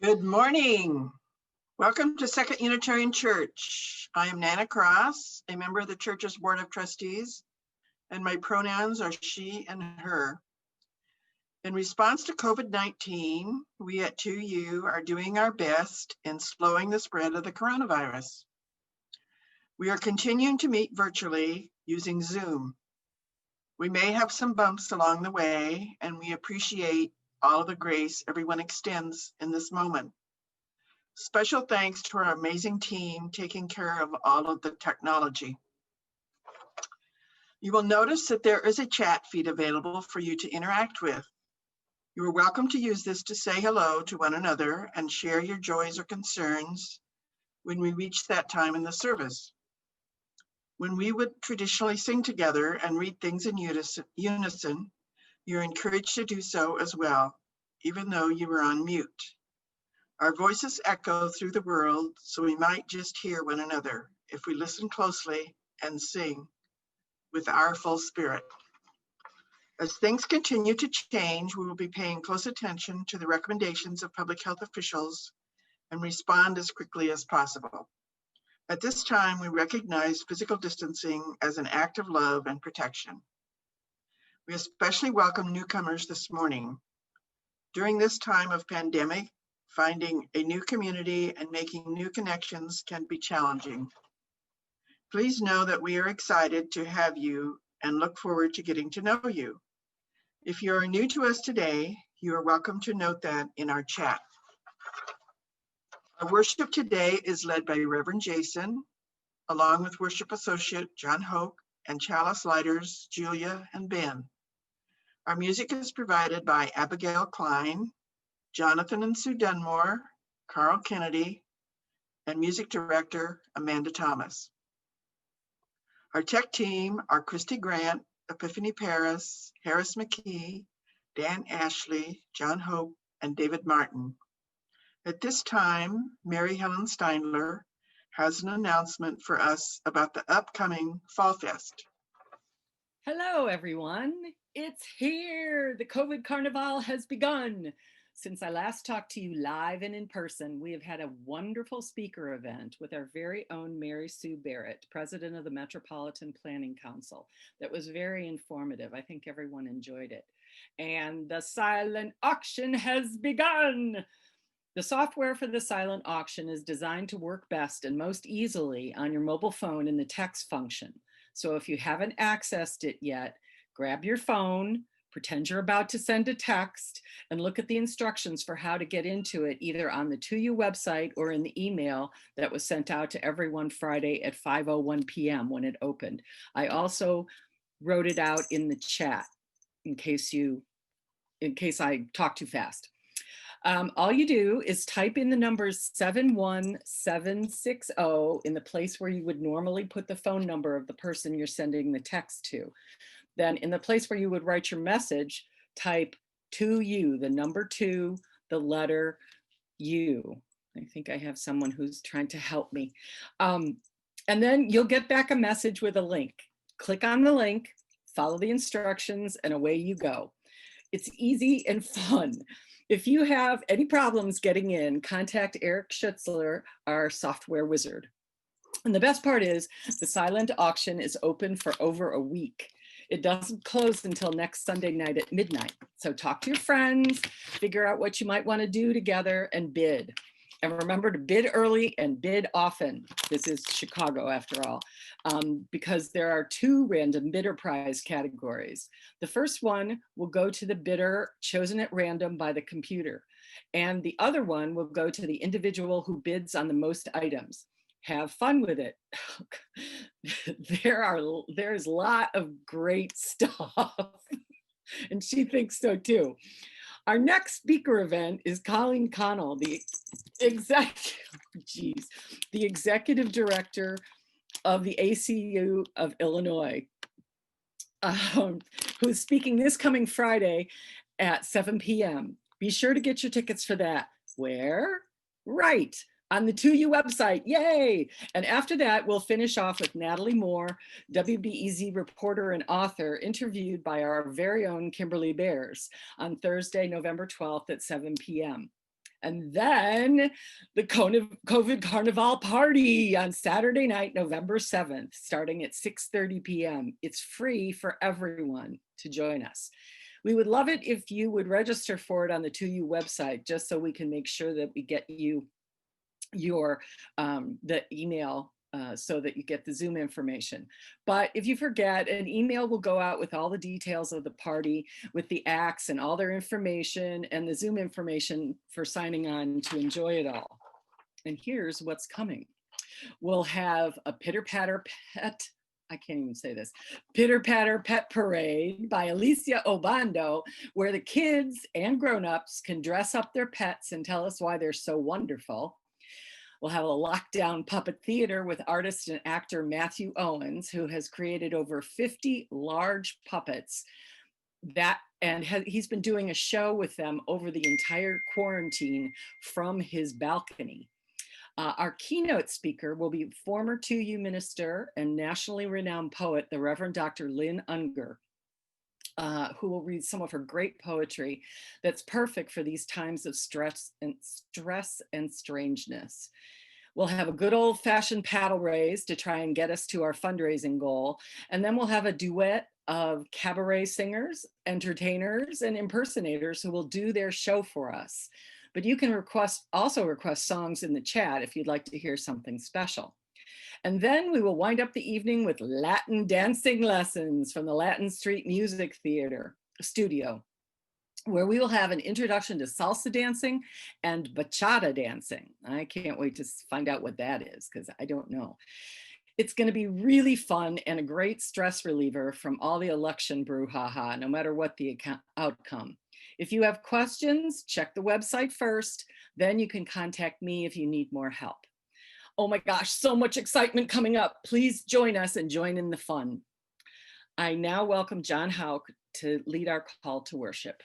Good morning. Welcome to Second Unitarian Church. I am Nana Cross, a member of the church's Board of Trustees, and my pronouns are she and her. In response to COVID-19, we at 2U are doing our best in slowing the spread of the coronavirus. We are continuing to meet virtually using Zoom. We may have some bumps along the way, and we appreciate all of the grace everyone extends in this moment. Special thanks to our amazing team taking care of all of the technology. You will notice that there is a chat feed available for you to interact with. You are welcome to use this to say hello to one another and share your joys or concerns when we reach that time in the service. When we would traditionally sing together and read things in unison, you're encouraged to do so as well, even though you are on mute. Our voices echo through the world, so we might just hear one another if we listen closely and sing with our full spirit. As things continue to change, we will be paying close attention to the recommendations of public health officials and respond as quickly as possible. At this time, we recognize physical distancing as an act of love and protection. We especially welcome newcomers this morning. During this time of pandemic, finding a new community and making new connections can be challenging. Please know that we are excited to have you and look forward to getting to know you. If you are new to us today, you are welcome to note that in our chat. Our worship today is led by Reverend Jason, along with worship associate John Hoke and chalice lighters Julia and Ben. Our music is provided by Abigail Klein, Jonathan and Sue Dunmore, Carl Kennedy, and music director Amanda Thomas. Our tech team are Christy Grant, Epiphany Paris, Harris McKee, Dan Ashley, John Hope, and David Martin. At this time, Mary Helen Steindler has an announcement for us about the upcoming Fall Fest. Hello, everyone. It's here. The COVID Carnival has begun. Since I last talked to you live and in person, we have had a wonderful speaker event with our very own Mary Sue Barrett, president of the Metropolitan Planning Council. That was very informative. I think everyone enjoyed it. And the silent auction has begun. The software for the silent auction is designed to work best and most easily on your mobile phone in the text function. So if you haven't accessed it yet, grab your phone, pretend you're about to send a text, and look at the instructions for how to get into it, either on the 2U website or in the email that was sent out to everyone Friday at 5:01 p.m. when it opened. I also wrote it out in the chat in case I talk too fast. All you do is type in the numbers 71760 in the place where you would normally put the phone number of the person you're sending the text to. Then in the place where you would write your message, type 2U, the number 2, the letter U. I think I have someone who's trying to help me. And then you'll get back a message with a link. Click on the link, follow the instructions, and away you go. It's easy and fun. If you have any problems getting in, contact Eric Schutzler, our software wizard. And the best part is the silent auction is open for over a week. It doesn't close until next Sunday night at midnight. So talk to your friends, figure out what you might want to do together, and bid. And remember to bid early and bid often. This is Chicago after all, because there are 2 random bidder prize categories. The first one will go to the bidder chosen at random by the computer. And the other one will go to the individual who bids on the most items. Have fun with it. There's a lot of great stuff. And she thinks so too. Our next speaker event is Colleen Connell, the executive director of the ACU of Illinois, who's speaking this coming Friday at 7 p.m. Be sure to get your tickets for that. Where? Right. On the 2U website, yay! And after that, we'll finish off with Natalie Moore, WBEZ reporter and author, interviewed by our very own Kimberly Bears on Thursday, November 12th at 7 p.m. And then the COVID Carnival party on Saturday night, November 7th, starting at 6:30 p.m. It's free for everyone to join us. We would love it if you would register for it on the 2U website, just so we can make sure that we get you your the email so that you get the Zoom information. But if you forget, an email will go out with all the details of the party, with the acts and all their information and the Zoom information for signing on to enjoy it all. And here's what's coming. We'll have a Pitter Patter Pet, I can't even say this, Pitter Patter Pet Parade by Alicia Obando, where the kids and grown-ups can dress up their pets and tell us why they're so wonderful. We'll have a lockdown puppet theater with artist and actor Matthew Owens, who has created over 50 large puppets he's been doing a show with them over the entire quarantine from his balcony. Our keynote speaker will be former 2U minister and nationally renowned poet, the Reverend Dr. Lynn Unger, who will read some of her great poetry that's perfect for these times of stress and strangeness. We'll have a good old-fashioned paddle raise to try and get us to our fundraising goal. And then we'll have a duet of cabaret singers, entertainers, and impersonators who will do their show for us. But you can also request songs in the chat if you'd like to hear something special. And then we will wind up the evening with Latin dancing lessons from the Latin Street Music Theater Studio, where we will have an introduction to salsa dancing and bachata dancing. I can't wait to find out what that is, because I don't know. It's going to be really fun and a great stress reliever from all the election brouhaha, no matter what the outcome. If you have questions, check the website first. Then you can contact me if you need more help. Oh my gosh, so much excitement coming up. Please join us and join in the fun. I now welcome John Houck to lead our call to worship.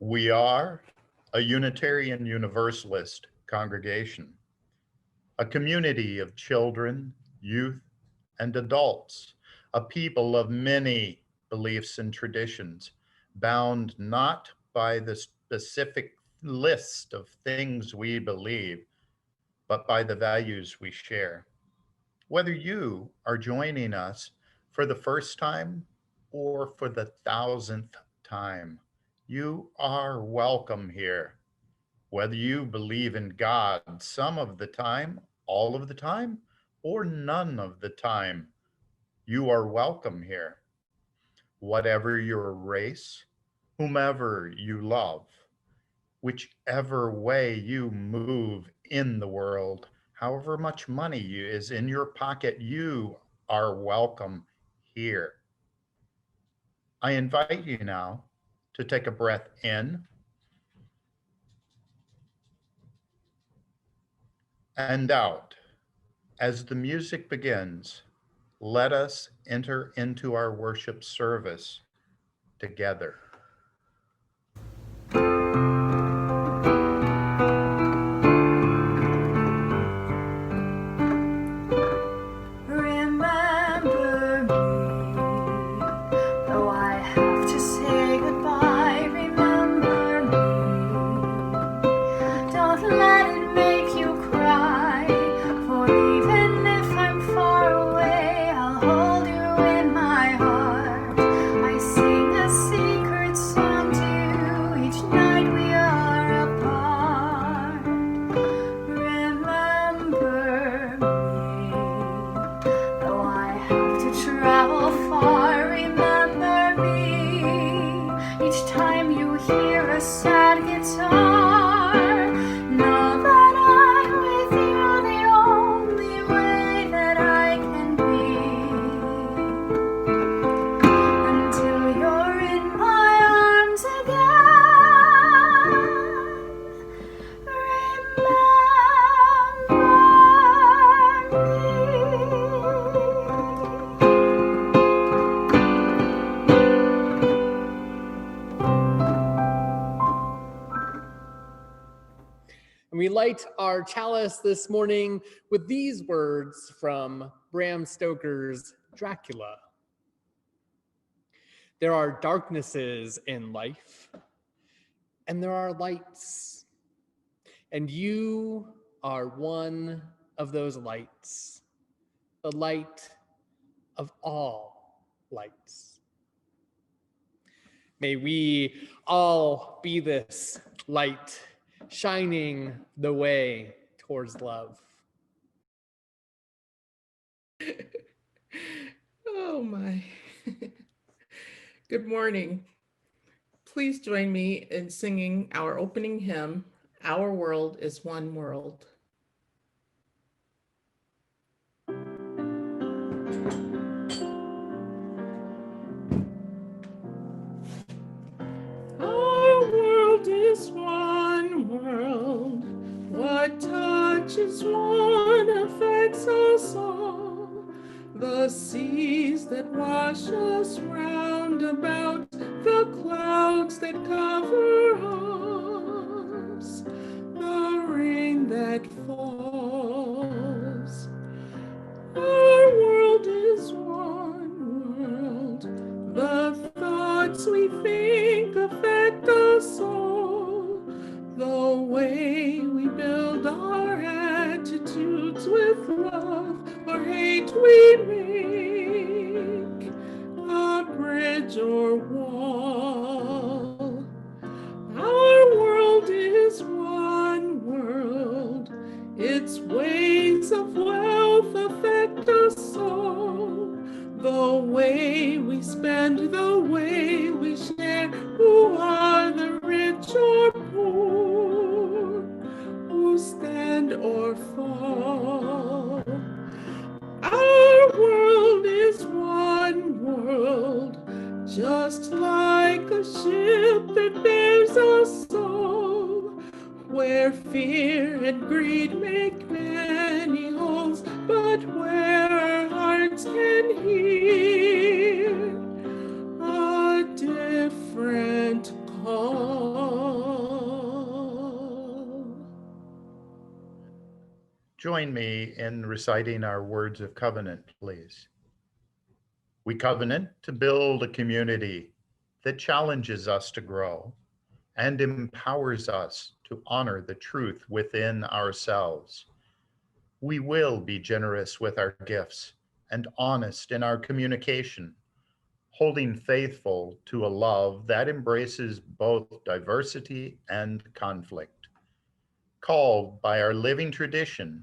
We are a Unitarian Universalist congregation, a community of children, youth, and adults, a people of many beliefs and traditions, bound not by the specific list of things we believe, but by the values we share. Whether you are joining us for the first time or for the 1,000th time, you are welcome here. Whether you believe in God some of the time, all of the time, or none of the time, you are welcome here. Whatever your race, whomever you love, whichever way you move in the world, however much money is in your pocket, you are welcome here. I invite you now to take a breath in and out. As the music begins, let us enter into our worship service together. We light our chalice this morning with these words from Bram Stoker's Dracula. There are darknesses in life, and there are lights and you are one of those lights, the light of all lights. May we all be this light, shining the way towards love. Oh my. Good morning. Please join me in singing our opening hymn, Our World is One World. Our world is one world. What touches one affects us all. The seas that wash us round about, the clouds that cover us, the rain that falls. Our world is one world. The thoughts we think affect us all. The way we build our attitudes with love or hate we make, a bridge or wall. Our world is one world. Its ways of wealth affect us all. The way we spend, the way we share, who are the rich or poor, who stand or fall. Our world is one world, just like a ship that bears us all, where fear and greed make many holes, but where our hearts can hear a different call. Join me in reciting our words of covenant, please. We covenant to build a community that challenges us to grow and empowers us to honor the truth within ourselves. We will be generous with our gifts and honest in our communication, holding faithful to a love that embraces both diversity and conflict. Called by our living tradition,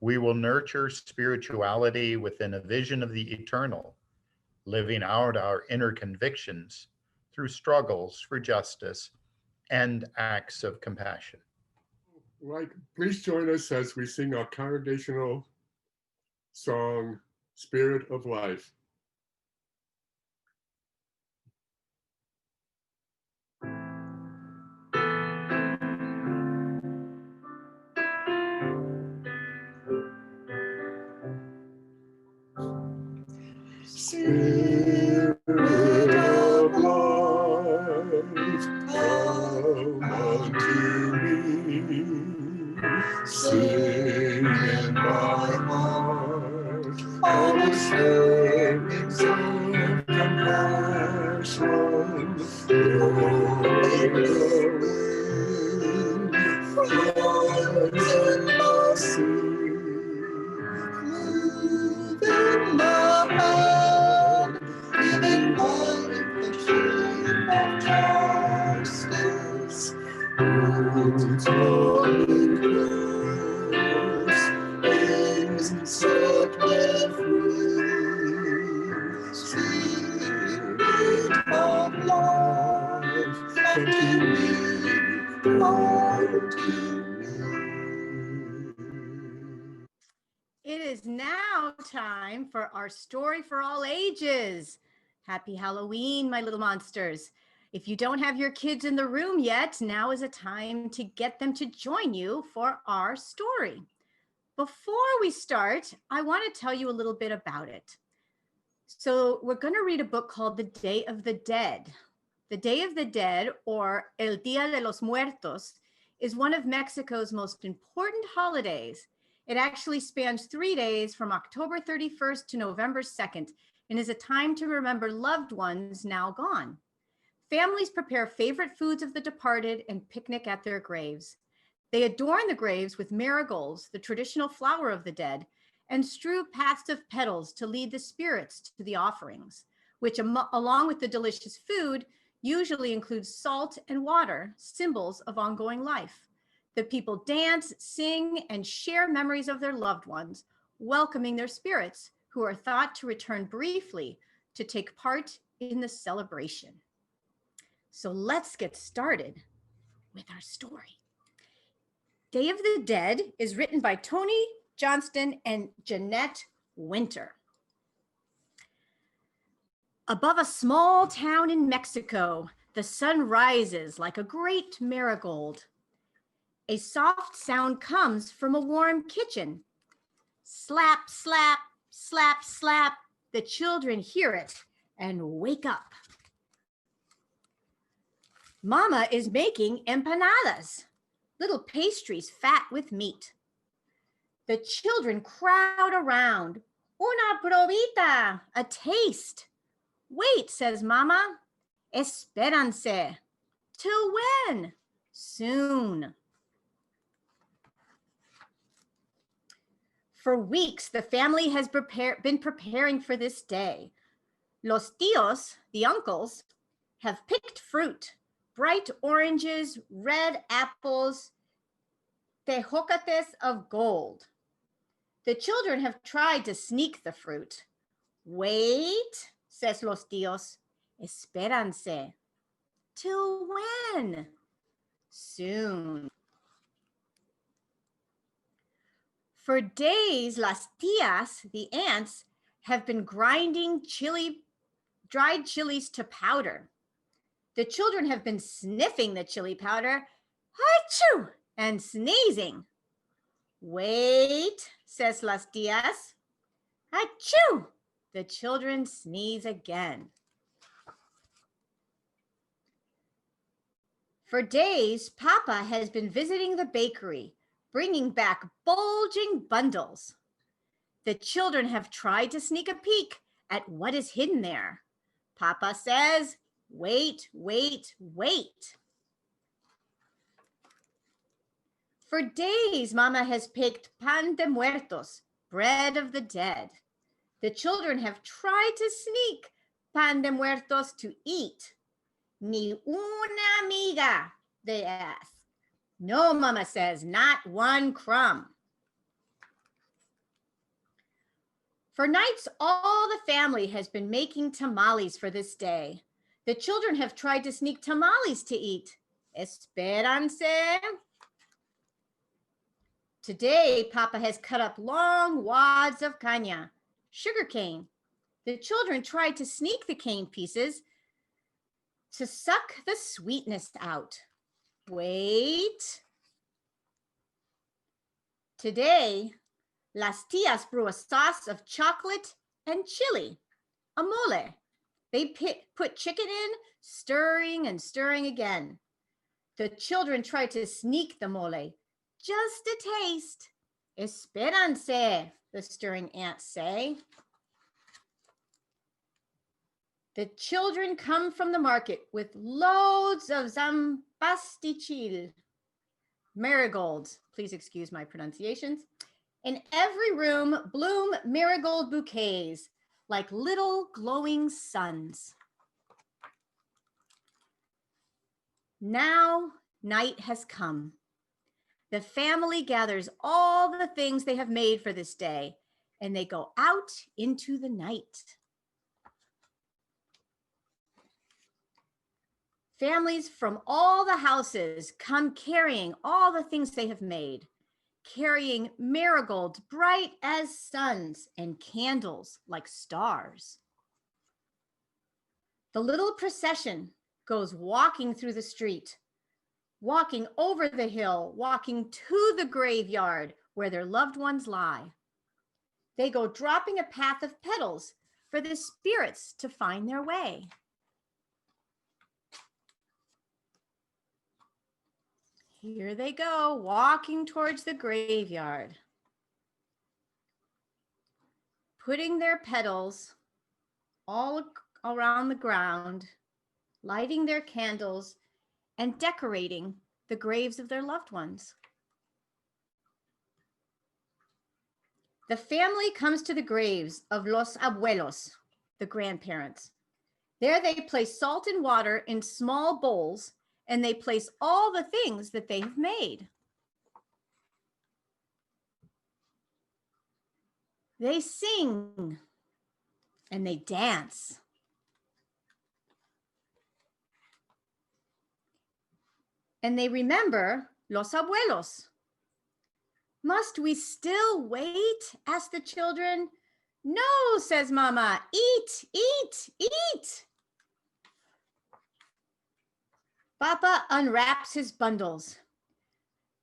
we will nurture spirituality within a vision of the eternal, living out our inner convictions through struggles for justice and acts of compassion. Right. Please join us as we sing our congregational song, Spirit of Life. Spirit of life, come unto me. Sing in my heart all the stirrings of compassion. Blowing the wind, flies in the sea. Move in the hand, giving life the shape of justice. Roots holding close, insect and free. Spirit of life, come to me, come to me. It is now time for our story for all ages. Happy Halloween, my little monsters. If you don't have your kids in the room yet, now is a time to get them to join you for our story. Before we start, I want to tell you a little bit about it. So we're going to read a book called The Day of the Dead. The Day of the Dead, or El Día de los Muertos, is one of Mexico's most important holidays. It actually spans 3 days from October 31st to November 2nd and is a time to remember loved ones now gone. Families prepare favorite foods of the departed and picnic at their graves. They adorn the graves with marigolds, the traditional flower of the dead, and strew paths of petals to lead the spirits to the offerings, which along with the delicious food usually includes salt and water, symbols of ongoing life. The people dance, sing, and share memories of their loved ones, welcoming their spirits, who are thought to return briefly to take part in the celebration. So let's get started with our story. Day of the Dead is written by Tony Johnston and Jeanette Winter. Above a small town in Mexico, the sun rises like a great marigold. A soft sound comes from a warm kitchen. Slap, slap, slap, slap. The children hear it and wake up. Mama is making empanadas, little pastries fat with meat. The children crowd around. Una probita, a taste. Wait, says Mama. Espéranse. Till when? Soon. For weeks, the family has been preparing for this day. Los tíos, the uncles, have picked fruit, bright oranges, red apples, tejocates of gold. The children have tried to sneak the fruit. Wait, says los tíos. Espéranse. Till when? Soon. For days, las tías, the aunts, have been grinding dried chilies to powder. The children have been sniffing the chili powder, achoo, and sneezing. Wait, says las tías. Achoo! The children sneeze again. For days, Papa has been visiting the bakery, bringing back bulging bundles. The children have tried to sneak a peek at what is hidden there. Papa says, wait, wait, wait. For days, Mama has picked pan de muertos, bread of the dead. The children have tried to sneak pan de muertos to eat. Ni una miga, they ask. No, Mama says, not one crumb. For nights, all the family has been making tamales for this day. The children have tried to sneak tamales to eat. Espéranse. Today, Papa has cut up long wads of caña, sugar cane. The children tried to sneak the cane pieces to suck the sweetness out. Wait. Today, las tías brew a sauce of chocolate and chili, a mole. They put chicken in, stirring and stirring again. The children try to sneak the mole. Just a taste. Espéranse, the stirring aunts say. The children come from the market with loads of zambastichil, marigolds, please excuse my pronunciations. In every room bloom marigold bouquets like little glowing suns. Now night has come. The family gathers all the things they have made for this day, and they go out into the night. Families from all the houses come carrying all the things they have made, carrying marigolds bright as suns and candles like stars. The little procession goes walking through the street, walking over the hill, walking to the graveyard where their loved ones lie. They go dropping a path of petals for the spirits to find their way. Here they go, walking towards the graveyard, putting their petals all around the ground, lighting their candles, and decorating the graves of their loved ones. The family comes to the graves of los abuelos, the grandparents. There they place salt and water in small bowls, and they place all the things that they have made. They sing and they dance. And they remember los abuelos. Must we still wait? Asked the children. No, says Mama. Eat, eat, eat. Papa unwraps his bundles.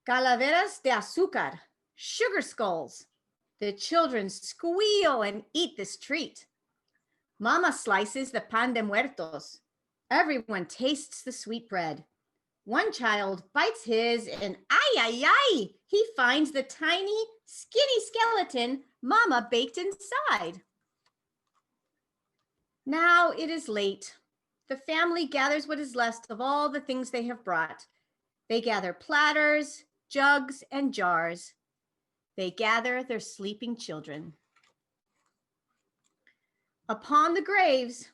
Calaveras de azúcar, sugar skulls. The children squeal and eat this treat. Mama slices the pan de muertos. Everyone tastes the sweet bread. One child bites his and ay, ay, ay, he finds the tiny, skinny skeleton Mama baked inside. Now it is late. The family gathers what is left of all the things they have brought. They gather platters, jugs, and jars. They gather their sleeping children. Upon the graves,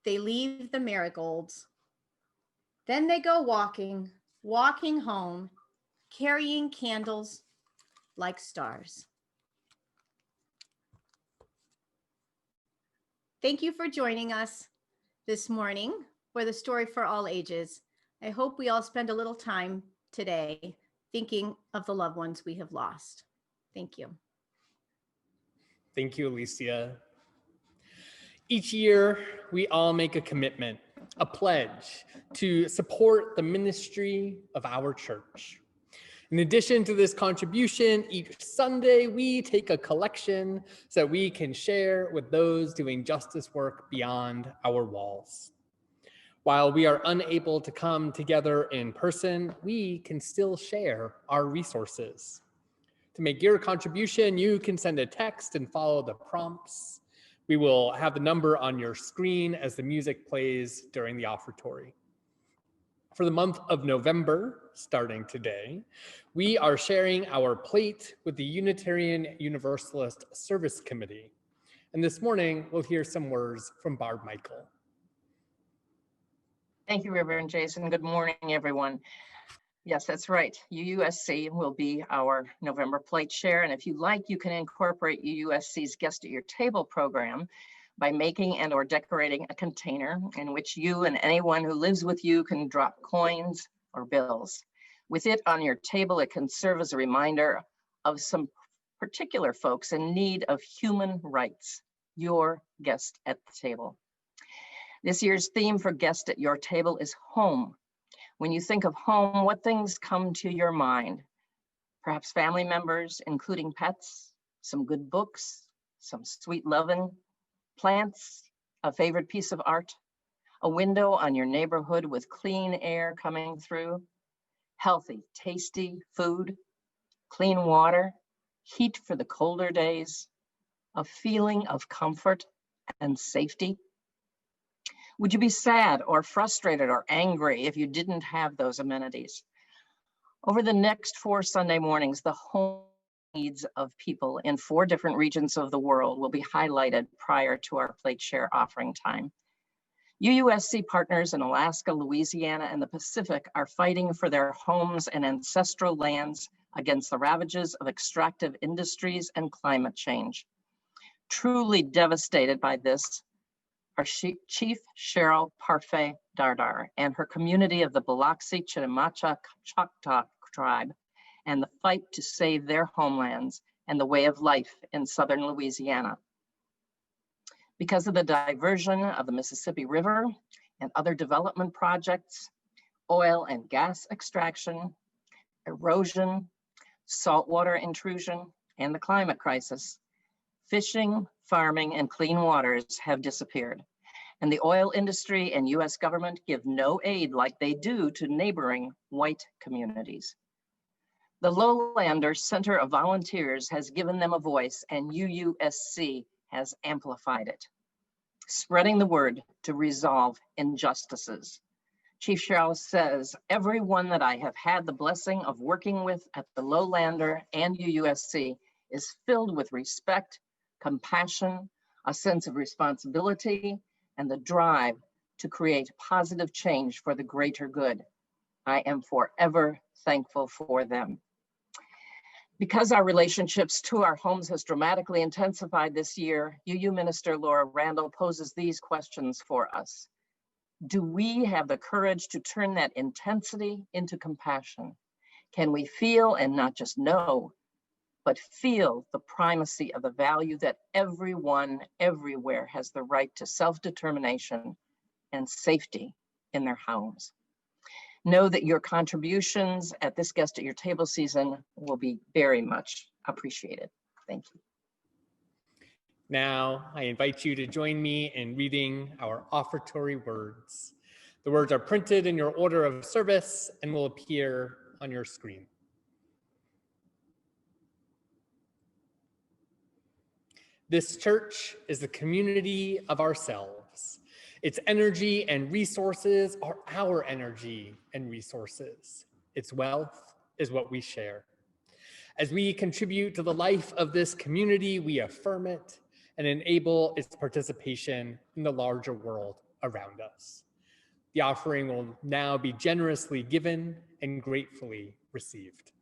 they leave the marigolds. Then they go walking, walking home, carrying candles like stars. Thank you for joining us this morning for the Story for All Ages. I hope we all spend a little time today thinking of the loved ones we have lost. Thank you. Thank you, Alicia. Each year, we all make a commitment, a pledge to support the ministry of our church. In addition to this contribution, each Sunday, we take a collection so that we can share with those doing justice work beyond our walls. While we are unable to come together in person, we can still share our resources. To make your contribution, you can send a text and follow the prompts. We will have the number on your screen as the music plays during the offertory. For the month of November, starting today, we are sharing our plate with the Unitarian Universalist Service Committee. And this morning, we'll hear some words from Barb Michael. Thank you, Reverend Jason. Good morning, everyone. Yes, that's right. UUSC will be our November plate share. And if you like, you can incorporate UUSC's Guest at Your Table program by making and or decorating a container in which you and anyone who lives with you can drop coins or bills. With it on your table, it can serve as a reminder of some particular folks in need of human rights, your guest at the table. This year's theme for Guest at Your Table is home. When you think of home, what things come to your mind? Perhaps family members, including pets, some good books, some sweet loving, plants, a favorite piece of art, a window on your neighborhood with clean air coming through, healthy, tasty food, clean water, heat for the colder days, a feeling of comfort and safety. Would you be sad or frustrated or angry if you didn't have those amenities? Over the next 4 Sunday mornings, the home needs of people in 4 different regions of the world will be highlighted prior to our plate share offering time. UUSC partners in Alaska, Louisiana, and the Pacific are fighting for their homes and ancestral lands against the ravages of extractive industries and climate change. Truly devastated by this, our Chief Cheryl Parfait Dardar and her community of the Biloxi Chitimacha Choctaw tribe and the fight to save their homelands and the way of life in southern Louisiana. Because of the diversion of the Mississippi River and other development projects, oil and gas extraction, erosion, saltwater intrusion, and the climate crisis, fishing, farming, and clean waters have disappeared. And the oil industry and US government give no aid like they do to neighboring white communities. The Lowlander Center of Volunteers has given them a voice, and UUSC has amplified it, spreading the word to resolve injustices. Chief Cheryl says, everyone that I have had the blessing of working with at the Lowlander and UUSC is filled with respect, compassion, a sense of responsibility, and the drive to create positive change for the greater good. I am forever thankful for them. Because our relationships to our homes has dramatically intensified this year, UU Minister Laura Randall poses these questions for us. Do we have the courage to turn that intensity into compassion? Can we feel and not just know, but feel the primacy of the value that everyone, everywhere has the right to self-determination and safety in their homes? Know that your contributions at this Guest at Your Table season will be very much appreciated. Thank you. Now, I invite you to join me in reading our offertory words. The words are printed in your order of service and will appear on your screen. This church is the community of ourselves. Its energy and resources are our energy and resources. Its wealth is what we share. As we contribute to the life of this community, we affirm it and enable its participation in the larger world around us. The offering will now be generously given and gratefully received.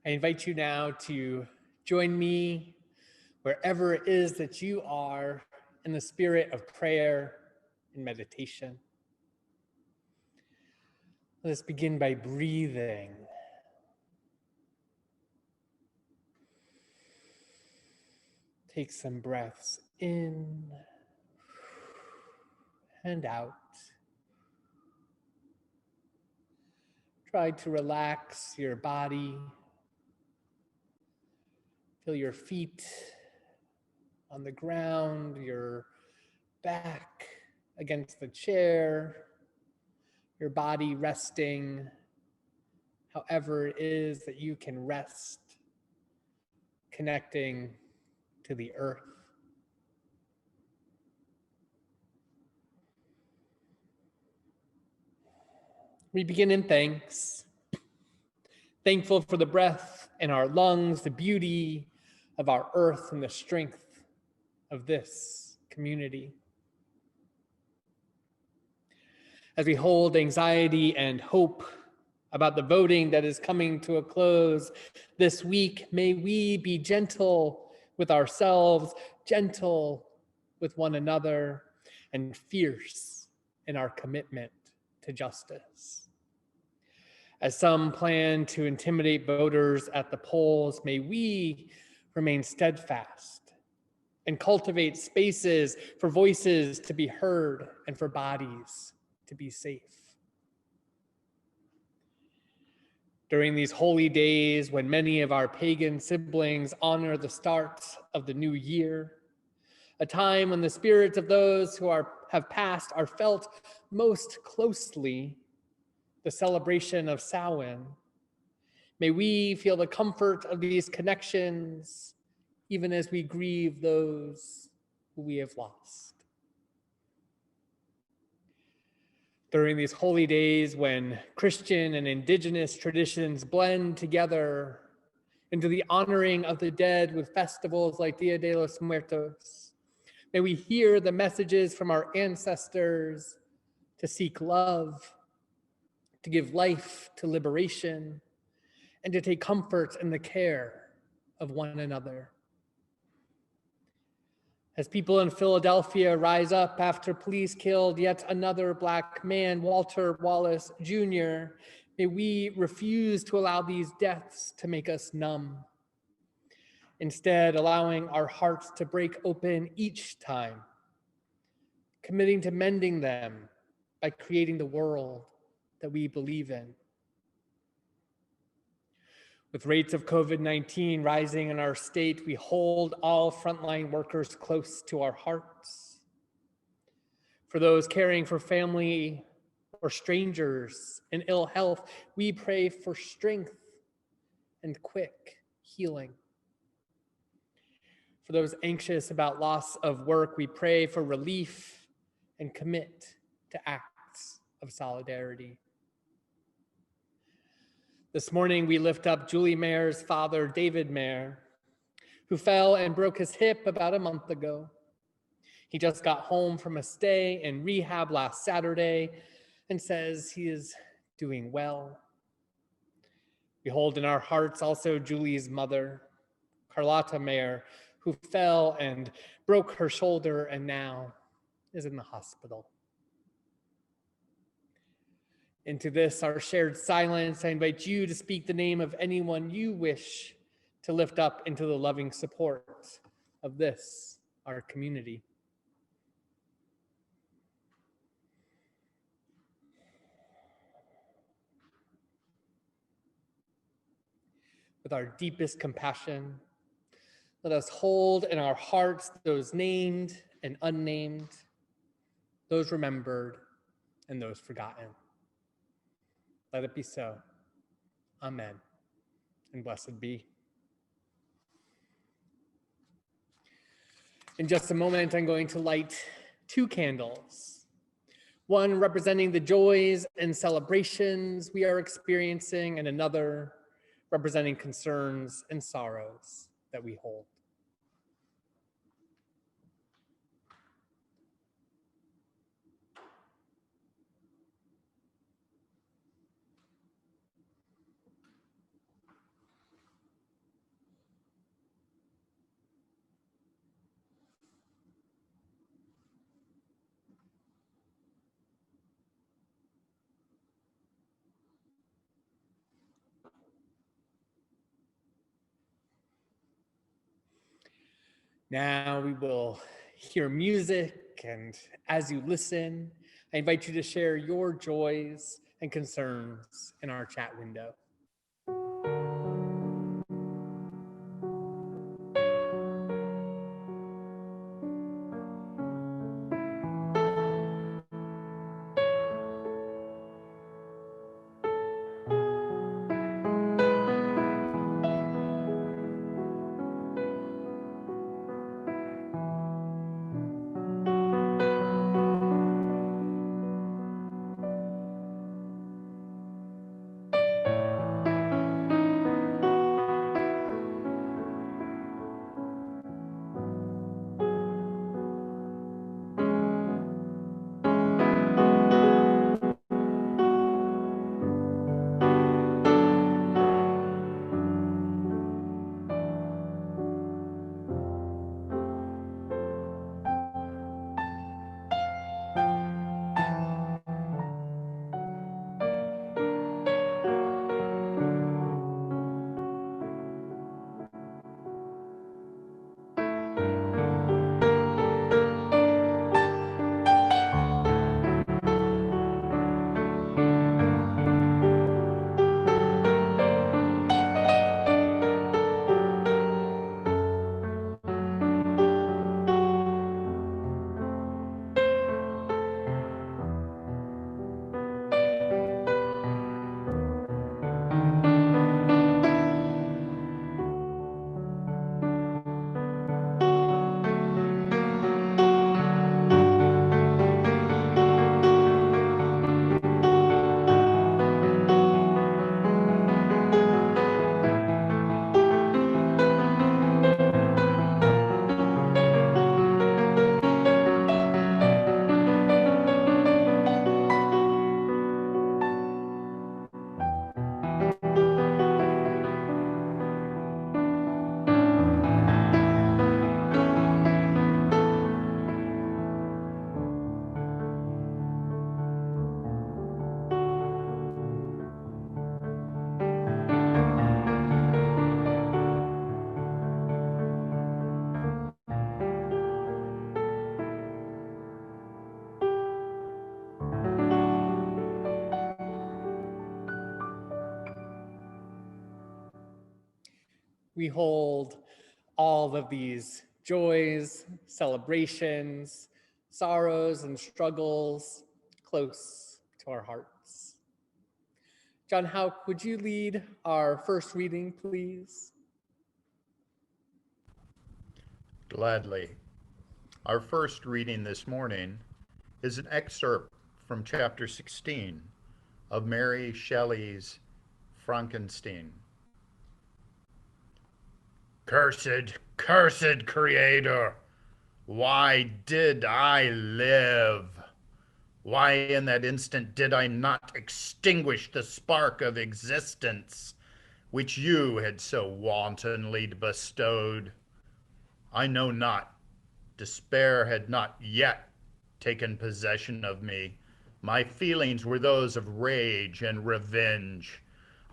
I invite you now to join me wherever it is that you are in the spirit of prayer and meditation. Let us begin by breathing. Take some breaths in and out. Try to relax your body. Feel your feet on the ground, your back against the chair, your body resting however it is that you can rest, connecting to the earth. We begin in thanks, thankful for the breath in our lungs, the beauty of our earth, and the strength of this community. As we hold anxiety and hope about the voting that is coming to a close this week, may we be gentle with ourselves, gentle with one another, and fierce in our commitment to justice. As some plan to intimidate voters at the polls, may we remain steadfast and cultivate spaces for voices to be heard and for bodies to be safe. During these holy days, when many of our pagan siblings honor the start of the new year, a time when the spirits of those who have passed are felt most closely, the celebration of Samhain, may we feel the comfort of these connections, even as we grieve those who we have lost. During these holy days when Christian and indigenous traditions blend together into the honoring of the dead with festivals like Dia de los Muertos, may we hear the messages from our ancestors to seek love, to give life to liberation, and to take comfort in the care of one another. As people in Philadelphia rise up after police killed yet another Black man, Walter Wallace Jr., may we refuse to allow these deaths to make us numb. Instead, allowing our hearts to break open each time, committing to mending them by creating the world that we believe in. With rates of COVID-19 rising in our state, we hold all frontline workers close to our hearts. For those caring for family or strangers in ill health, we pray for strength and quick healing. For those anxious about loss of work, we pray for relief and commit to acts of solidarity. This morning, we lift up Julie Mayer's father, David Mayer, who fell and broke his hip about a month ago. He just got home from a stay in rehab last Saturday and says he is doing well. We hold in our hearts also Julie's mother, Carlotta Mayer, who fell and broke her shoulder and now is in the hospital. Into this, our shared silence, I invite you to speak the name of anyone you wish to lift up into the loving support of this, our community. With our deepest compassion, let us hold in our hearts those named and unnamed, those remembered and those forgotten. Let it be so. Amen. And blessed be. In just a moment, I'm going to light 2 candles. One representing the joys and celebrations we are experiencing, and another representing concerns and sorrows that we hold. Now we will hear music, and as you listen, I invite you to share your joys and concerns in our chat window. we hold all of these joys, celebrations, sorrows, and struggles close to our hearts. John Hauk, would you lead our first reading, please? Gladly. Our first reading this morning is an excerpt from chapter 16 of Mary Shelley's Frankenstein. Cursed, cursed Creator, why did I live? Why in that instant did I not extinguish the spark of existence which you had so wantonly bestowed? I know not. Despair had not yet taken possession of me. My feelings were those of rage and revenge.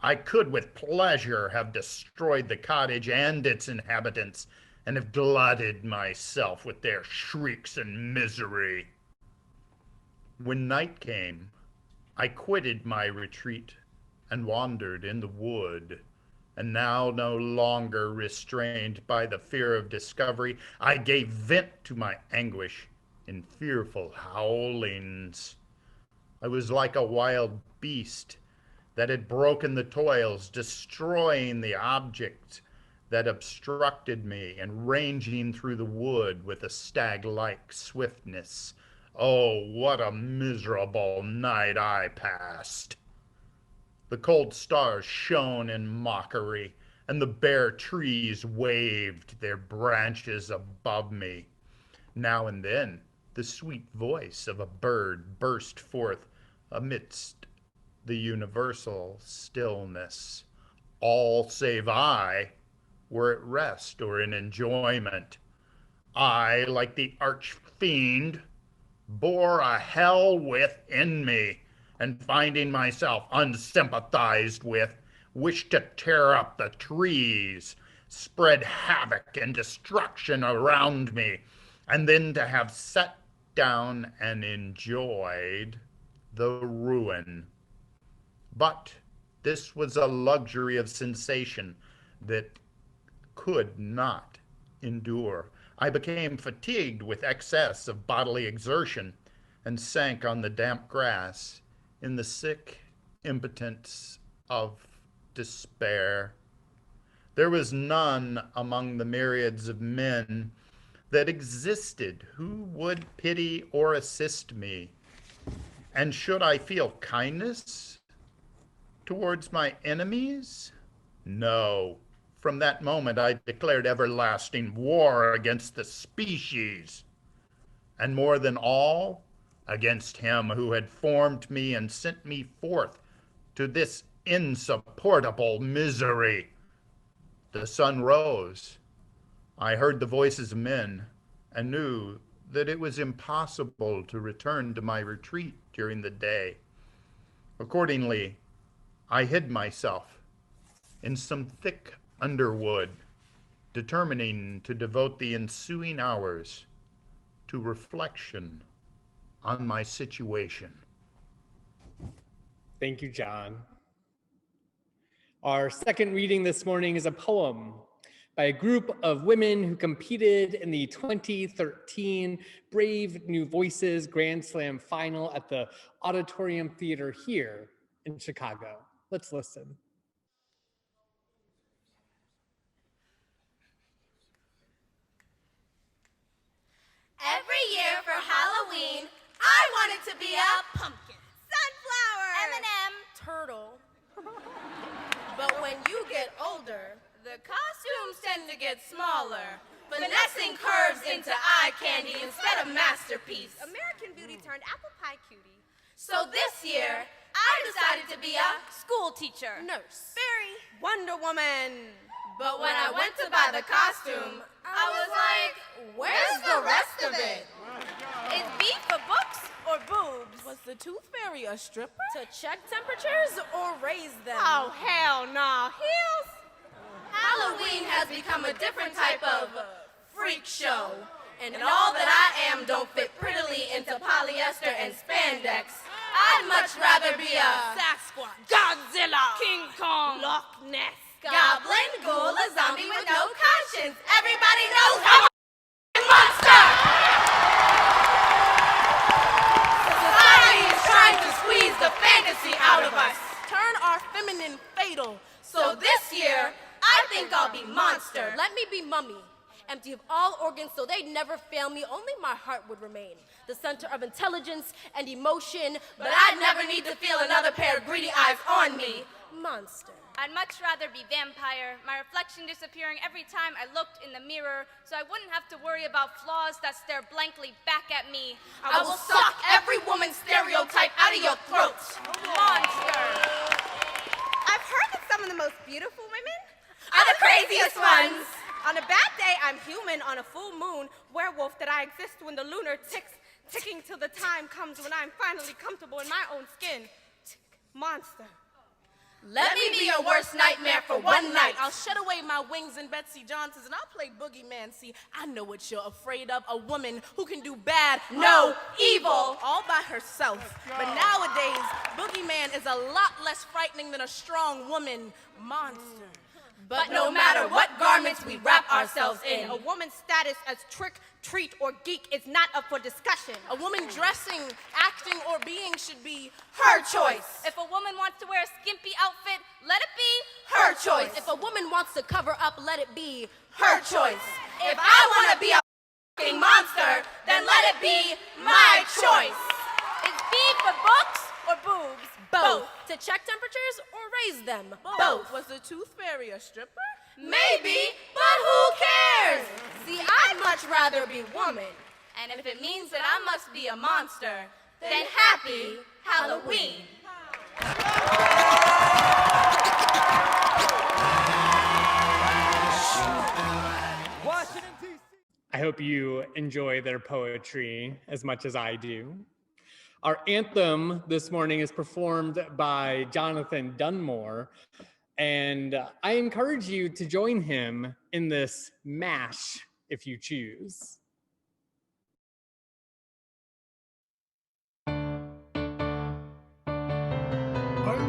I could with pleasure have destroyed the cottage and its inhabitants, and have glutted myself with their shrieks and misery. When night came, I quitted my retreat and wandered in the wood. And now, no longer restrained by the fear of discovery, I gave vent to my anguish in fearful howlings. I was like a wild beast that had broken the toils, destroying the objects that obstructed me, and ranging through the wood with a stag-like swiftness. Oh, what a miserable night I passed! The cold stars shone in mockery, and the bare trees waved their branches above me. Now and then the sweet voice of a bird burst forth amidst the universal stillness. All save I were at rest or in enjoyment. I, like the arch-fiend, bore a hell within me, and finding myself unsympathized with, wished to tear up the trees, spread havoc and destruction around me, and then to have sat down and enjoyed the ruin. But this was a luxury of sensation that could not endure. I became fatigued with excess of bodily exertion, and sank on the damp grass in the sick impotence of despair. There was none among the myriads of men that existed who would pity or assist me. And should I feel kindness towards my enemies? No. From that moment I declared everlasting war against the species, and more than all, against him who had formed me and sent me forth to this insupportable misery. The sun rose. I heard the voices of men, and knew that it was impossible to return to my retreat during the day. Accordingly, I hid myself in some thick underwood, determining to devote the ensuing hours to reflection on my situation. Thank you, John. Our second reading this morning is a poem by a group of women who competed in the 2013 Brave New Voices Grand Slam final at the Auditorium Theater here in Chicago. Let's listen. Every year for Halloween, I wanted to be a pumpkin, sunflower, M&M, turtle. But when you get older, the costumes tend to get smaller, finessing curves into eye candy instead of masterpiece. American Beauty turned apple pie cutie. So this year, I decided to be a school teacher, Nurse. fairy, Wonder Woman. But when I went to buy the costume, I was like, where's the rest of it? Is beef for books or boobs? Was the Tooth Fairy a stripper? To check temperatures or raise them? Oh, hell no. Heels? Halloween has become a different type of freak show. And all that I am don't fit prettily into polyester and spandex. I'd much rather be a Sasquatch, Godzilla, King Kong, Loch Ness, Goblin, ghoul, a zombie with no conscience. Everybody knows I'm a monster! Society is trying to squeeze the fantasy out of us. Turn our feminine fatal. So this year, I think I'll be monster. Let me be mummy, empty of all organs so they'd never fail me. Only my heart would remain, the center of intelligence and emotion. But I'd never need to feel another pair of greedy eyes on me. Monster. I'd much rather be vampire, my reflection disappearing every time I looked in the mirror, so I wouldn't have to worry about flaws that stare blankly back at me. I will suck every woman's stereotype out of your throat. Monster. I've heard that some of the most beautiful women Are the craziest ones. On a bad day, I'm human. On a full moon, werewolf that I exist when the lunar ticks, ticking till the time comes when I'm finally comfortable in my own skin. Tick, monster. Let me be your worst nightmare for one night. I'll shed away my wings and Betsy Johnsons and I'll play boogeyman. See, I know what you're afraid of, a woman who can do bad, No, evil. all by herself. But nowadays, boogeyman is a lot less frightening than a strong woman, monster. But no matter what garments we wrap ourselves in, A woman's status as trick, treat, or geek is not up for discussion. A woman dressing, acting, or being should be her choice. If a woman wants to wear a skimpy outfit, let it be Her choice. If a woman wants to cover up, let it be Her choice. If I want to be a f***ing monster, then let it be my choice. Is B for books or boobs? Both. To check temperatures or raise them? Both. Was the tooth fairy a stripper? Maybe, but who cares? See, I'd much rather be woman. And if it means that I must be a monster, Then happy Halloween. I hope you enjoy their poetry as much as I do. Our anthem this morning is performed by Jonathan Dunmore, and I encourage you to join him in this mash if you choose. I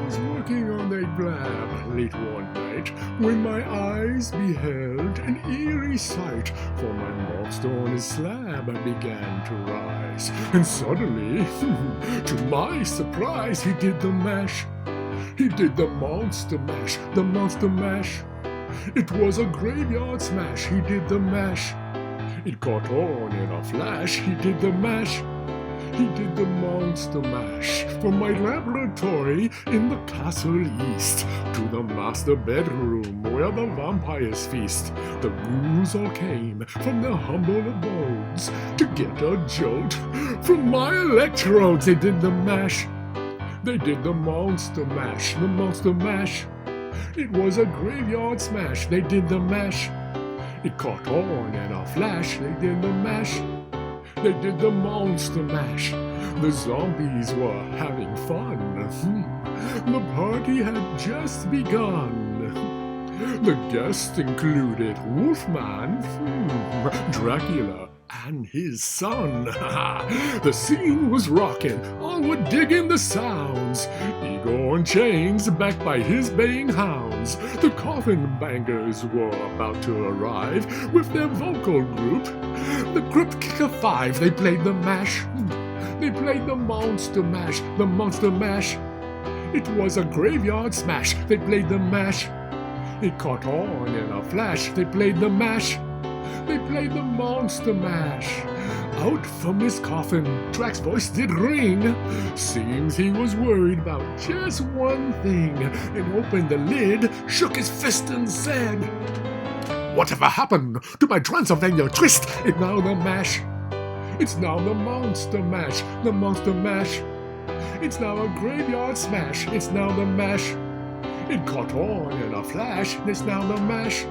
was working on that blab late one night when my eyes beheld an eerie sight, for my monster on his slab began to rise, and suddenly, to my surprise, he did the mash. He did the monster mash, the monster mash. It was a graveyard smash, he did the mash. It caught on in a flash, he did the mash. He did the monster mash from my laboratory in the castle east to the master bedroom where the vampires feast. The ghouls all came from their humble abodes to get a jolt from my electrodes. They did the mash. They did the monster mash, the monster mash. It was a graveyard smash. They did the mash. It caught on in a flash. They did the mash. They did the monster mash. The zombies were having fun. The party had just begun. The guests included Wolfman, Dracula, and his son. The scene was rocking, all were digging the sounds. Ego on chains, backed by his baying hounds. The coffin bangers were about to arrive with their vocal group, the Crypt Kicker 5. They played the mash. They played the monster mash, the monster mash. It was a graveyard smash. They played the mash. It caught on in a flash. They played the mash. They played the monster mash. Out from his coffin, Drax's voice did ring. Seems he was worried about just one thing, and opened the lid, shook his fist and said, "Whatever happened to my Transylvania twist? It's now the mash. It's now the monster mash, the monster mash. It's now a graveyard smash. It's now the mash. It caught on in a flash. It's now the mash.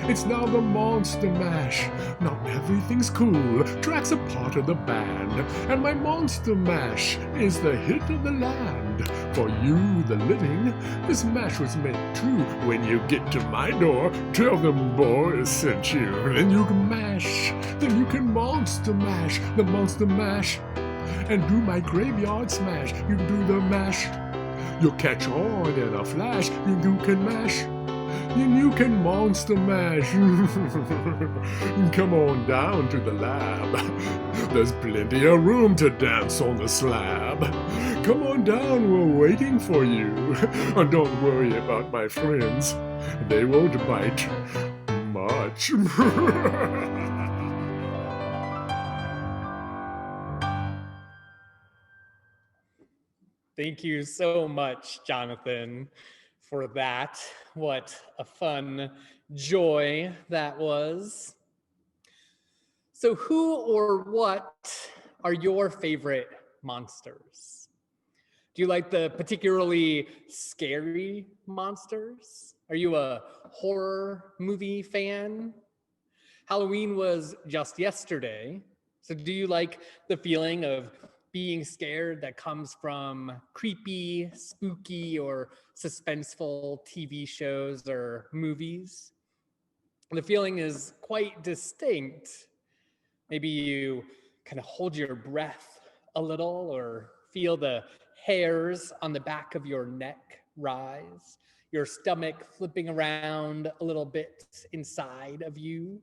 It's now the monster mash. Now everything's cool. Drax a part of the band, and my monster mash is the hit of the land. For you, the living, this mash was meant to. When you get to my door, tell them boys sent you. Then you can mash. Then you can monster mash, the monster mash, and do my graveyard smash. You do the mash. You'll catch on in a flash. You can mash. and you can monster mash. Come on down to the lab. There's plenty of room to dance on the slab. Come on down, we're waiting for you. Don't worry about my friends. They won't bite much. Thank you so much, Jonathan, for that. What a fun joy that was. So who or what are your favorite monsters? Do you like the particularly scary monsters? Are you a horror movie fan? Halloween was just yesterday. So do you like the feeling of being scared that comes from creepy, spooky, or suspenseful TV shows or movies? The feeling is quite distinct. Maybe you kind of hold your breath a little or feel the hairs on the back of your neck rise, your stomach flipping around a little bit inside of you.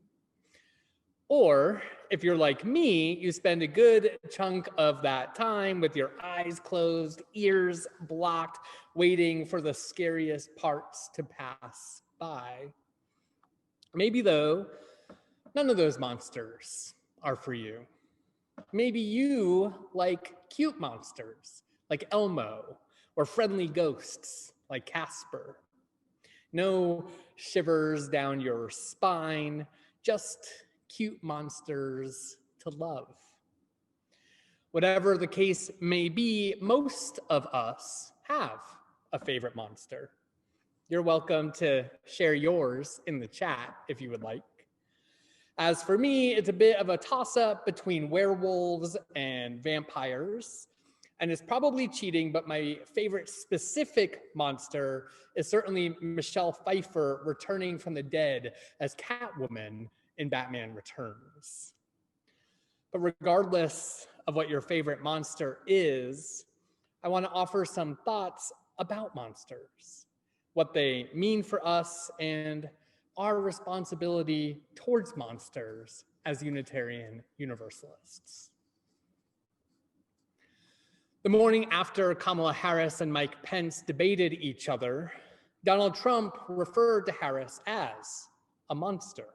Or if you're like me, you spend a good chunk of that time with your eyes closed, ears blocked, waiting for the scariest parts to pass by. Maybe though, none of those monsters are for you. Maybe you like cute monsters like Elmo or friendly ghosts like Casper. No shivers down your spine, just cute monsters to love. Whatever the case may be, most of us have a favorite monster. You're welcome to share yours in the chat if you would like. As for me, it's a bit of a toss-up between werewolves and vampires. And it's probably cheating, but my favorite specific monster is certainly Michelle Pfeiffer returning from the dead as Catwoman in Batman Returns. But regardless of what your favorite monster is, I want to offer some thoughts about monsters, what they mean for us, and our responsibility towards monsters as Unitarian Universalists. The morning after Kamala Harris and Mike Pence debated each other, Donald Trump referred to Harris as a monster.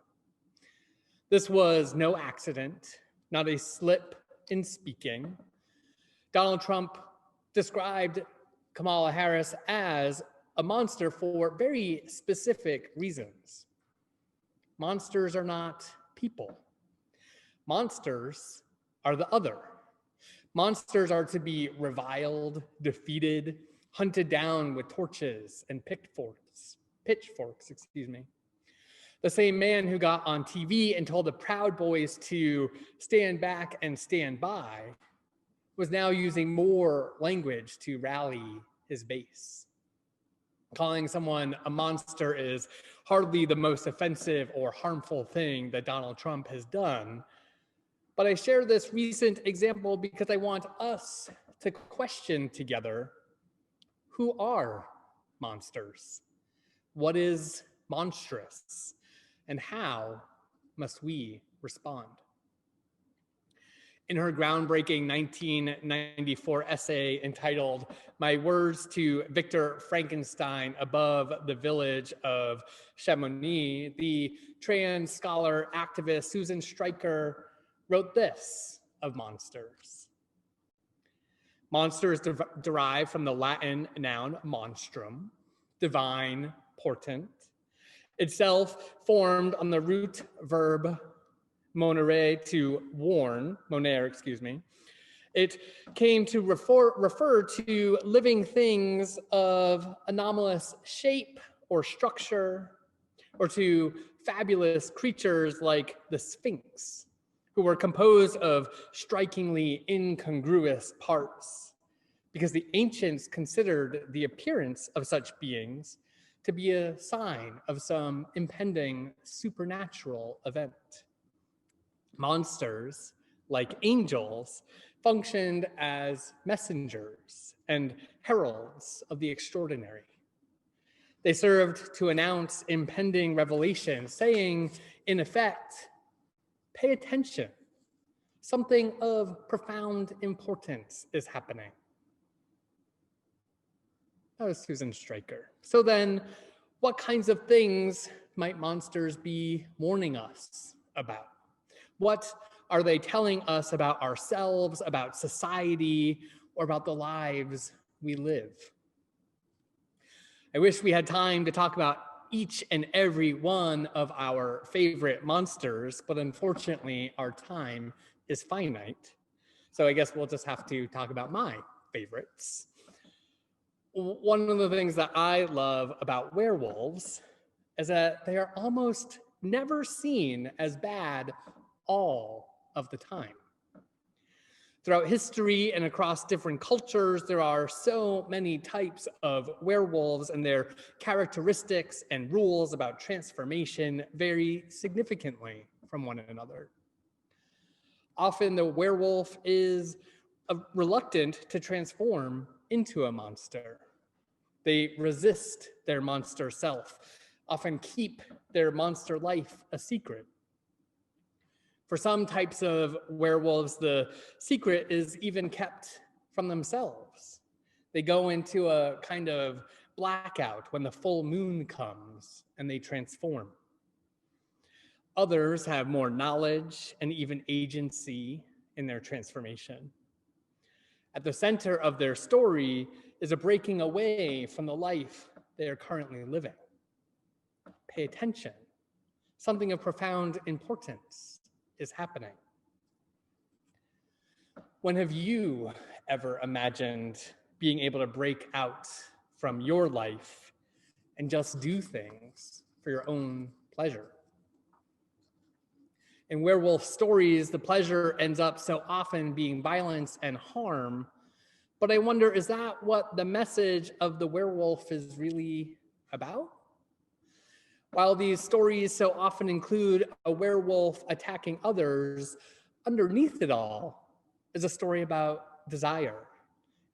This was no accident, not a slip in speaking. Donald Trump described Kamala Harris as a monster for very specific reasons. Monsters are not people. Monsters are the other. Monsters are to be reviled, defeated, hunted down with torches and pitchforks. The same man who got on TV and told the Proud Boys to stand back and stand by was now using more language to rally his base. Calling someone a monster is hardly the most offensive or harmful thing that Donald Trump has done. But I share this recent example because I want us to question together, who are monsters? What is monstrous? And how must we respond? In her groundbreaking 1994 essay entitled "My Words to Victor Frankenstein Above the Village of Chamonix," the trans scholar activist Susan Stryker wrote this of monsters. Monster is derived from the Latin noun monstrum, divine, portent, itself formed on the root verb monere, to warn, monere, It came to refer to living things of anomalous shape or structure, or to fabulous creatures like the Sphinx, who were composed of strikingly incongruous parts, because the ancients considered the appearance of such beings to be a sign of some impending supernatural event. Monsters, like angels, functioned as messengers and heralds of the extraordinary. They served to announce impending revelation, saying, in effect, pay attention. Something of profound importance is happening. That was Susan Stryker. So then, what kinds of things might monsters be warning us about? What are they telling us about ourselves, about society, or about the lives we live? I wish we had time to talk about each and every one of our favorite monsters, but unfortunately our time is finite. So I guess we'll just have to talk about my favorites. One of the things that I love about werewolves is that they are almost never seen as bad all of the time. Throughout history and across different cultures, there are so many types of werewolves, and their characteristics and rules about transformation vary significantly from one another. Often the werewolf is reluctant to transform into a monster. They resist their monster self, often keep their monster life a secret. For some types of werewolves, the secret is even kept from themselves. They go into a kind of blackout when the full moon comes and they transform. Others have more knowledge and even agency in their transformation. At the center of their story is a breaking away from the life they are currently living. Pay attention. Something of profound importance is happening. When have you ever imagined being able to break out from your life and just do things for your own pleasure? In werewolf stories, the pleasure ends up so often being violence and harm. But I wonder, is that what the message of the werewolf is really about? While these stories so often include a werewolf attacking others, underneath it all is a story about desire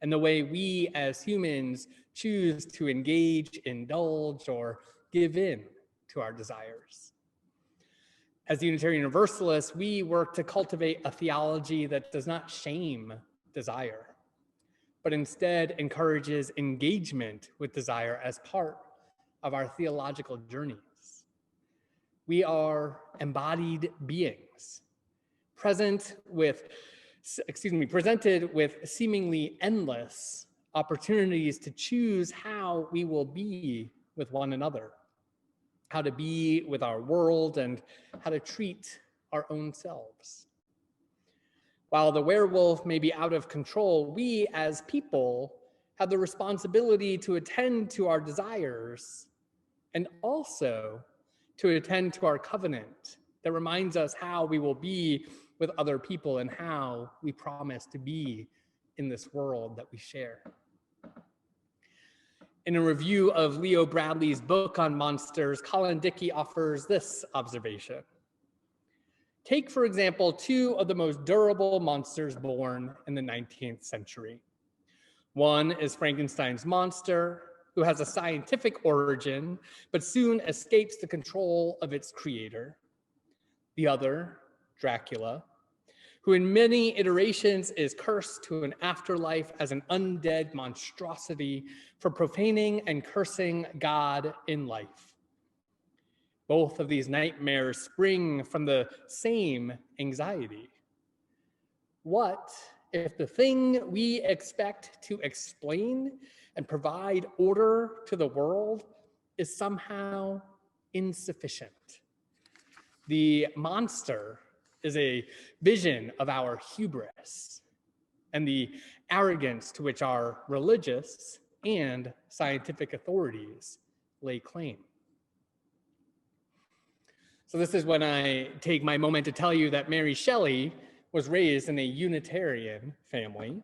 and the way we as humans choose to engage, indulge, or give in to our desires. As Unitarian Universalists, we work to cultivate a theology that does not shame desire, but instead encourages engagement with desire as part of our theological journeys. We are embodied beings, presented with seemingly endless opportunities to choose how we will be with one another, how to be with our world, and how to treat our own selves. While the werewolf may be out of control, we as people have the responsibility to attend to our desires and also to attend to our covenant that reminds us how we will be with other people and how we promise to be in this world that we share. In a review of Leo Bradley's book on monsters, Colin Dickey offers this observation. Take, for example, two of the most durable monsters born in the 19th century. One is Frankenstein's monster, who has a scientific origin, but soon escapes the control of its creator. The other, Dracula, who in many iterations is cursed to an afterlife as an undead monstrosity for profaning and cursing God in life. Both of these nightmares spring from the same anxiety. What if the thing we expect to explain and provide order to the world is somehow insufficient? The monster is a vision of our hubris and the arrogance to which our religious and scientific authorities lay claim. So this is when I take my moment to tell you that Mary Shelley was raised in a Unitarian family,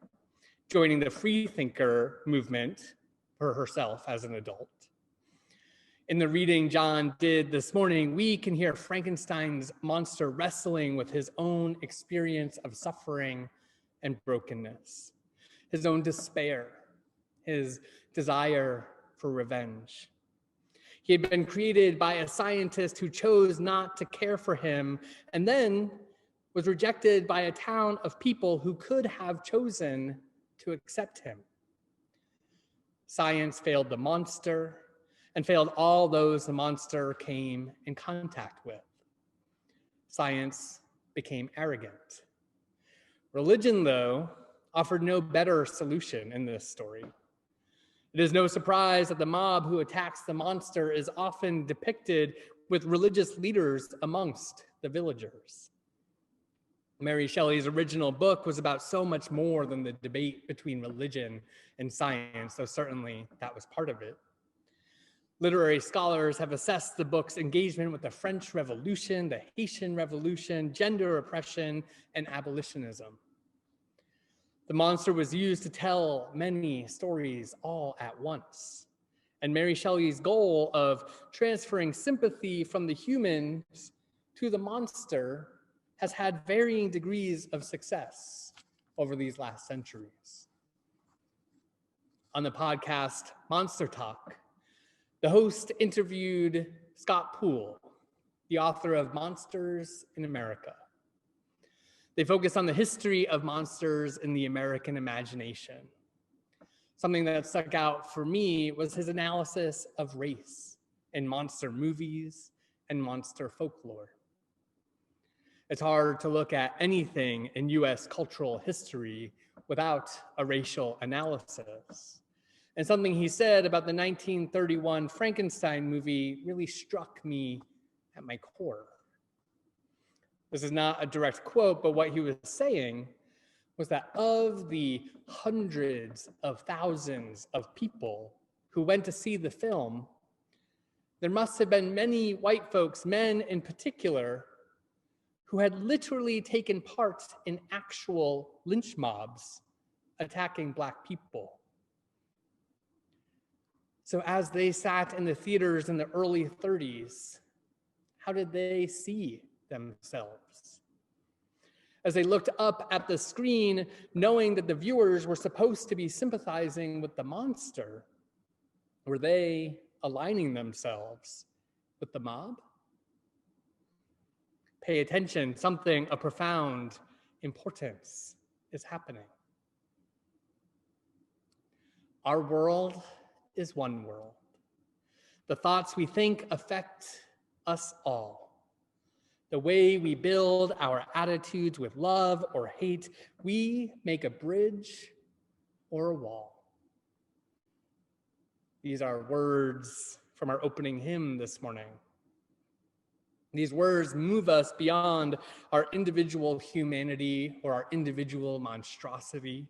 joining the freethinker movement for herself as an adult. In the reading John did this morning, we can hear Frankenstein's monster wrestling with his own experience of suffering and brokenness, his own despair, his desire for revenge. He had been created by a scientist who chose not to care for him, and then was rejected by a town of people who could have chosen to accept him. Science failed the monster and failed all those the monster came in contact with. Science became arrogant. Religion, though, offered no better solution in this story. It is no surprise that the mob who attacks the monster is often depicted with religious leaders amongst the villagers. Mary Shelley's original book was about so much more than the debate between religion and science, though certainly that was part of it. Literary scholars have assessed the book's engagement with the French Revolution, the Haitian Revolution, gender oppression, and abolitionism. The monster was used to tell many stories all at once. And Mary Shelley's goal of transferring sympathy from the humans to the monster has had varying degrees of success over these last centuries. On the podcast Monster Talk, the host interviewed Scott Poole, the author of Monsters in America. They focused on the history of monsters in the American imagination. Something that stuck out for me was his analysis of race in monster movies and monster folklore. It's hard to look at anything in US cultural history without a racial analysis. And something he said about the 1931 Frankenstein movie really struck me at my core. This is not a direct quote, but what he was saying was that of the hundreds of thousands of people who went to see the film, there must have been many white folks, men in particular, who had literally taken part in actual lynch mobs attacking Black people. So as they sat in the theaters in the early 30s, how did they see themselves? As they looked up at the screen, knowing that the viewers were supposed to be sympathizing with the monster, were they aligning themselves with the mob? Pay attention, something of profound importance is happening. Our world is one world. The thoughts we think affect us all. The way we build our attitudes with love or hate, we make a bridge or a wall. These are words from our opening hymn this morning. These words move us beyond our individual humanity or our individual monstrosity,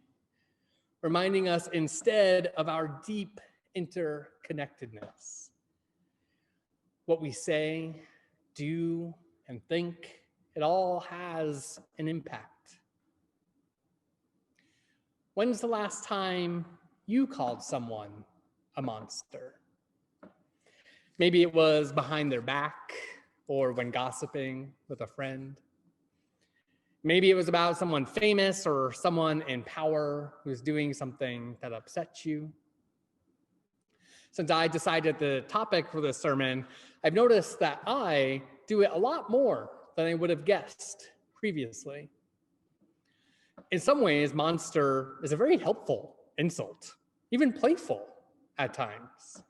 reminding us instead of our deep interconnectedness. What we say, do, and think, it all has an impact. When's the last time you called someone a monster? Maybe it was behind their back or when gossiping with a friend. Maybe it was about someone famous or someone in power who's doing something that upsets you. Since I decided the topic for this sermon, I've noticed that I do it a lot more than I would have guessed previously. In some ways, monster is a very helpful insult, even playful at times.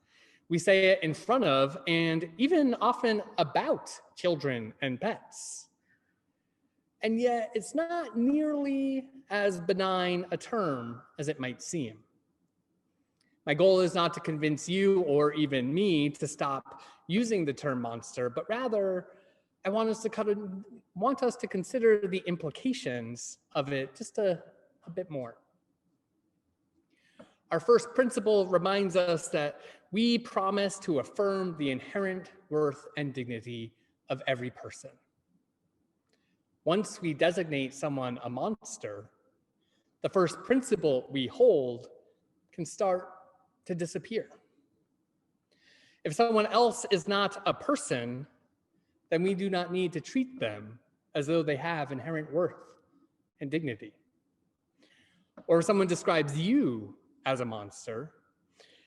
We say it in front of and even often about children and pets. And yet it's not nearly as benign a term as it might seem. My goal is not to convince you or even me to stop using the term monster, but rather I want us to consider the implications of it just a bit more. Our first principle reminds us that we promise to affirm the inherent worth and dignity of every person. Once we designate someone a monster, the first principle we hold can start to disappear. If someone else is not a person, then we do not need to treat them as though they have inherent worth and dignity. Or if someone describes you as a monster,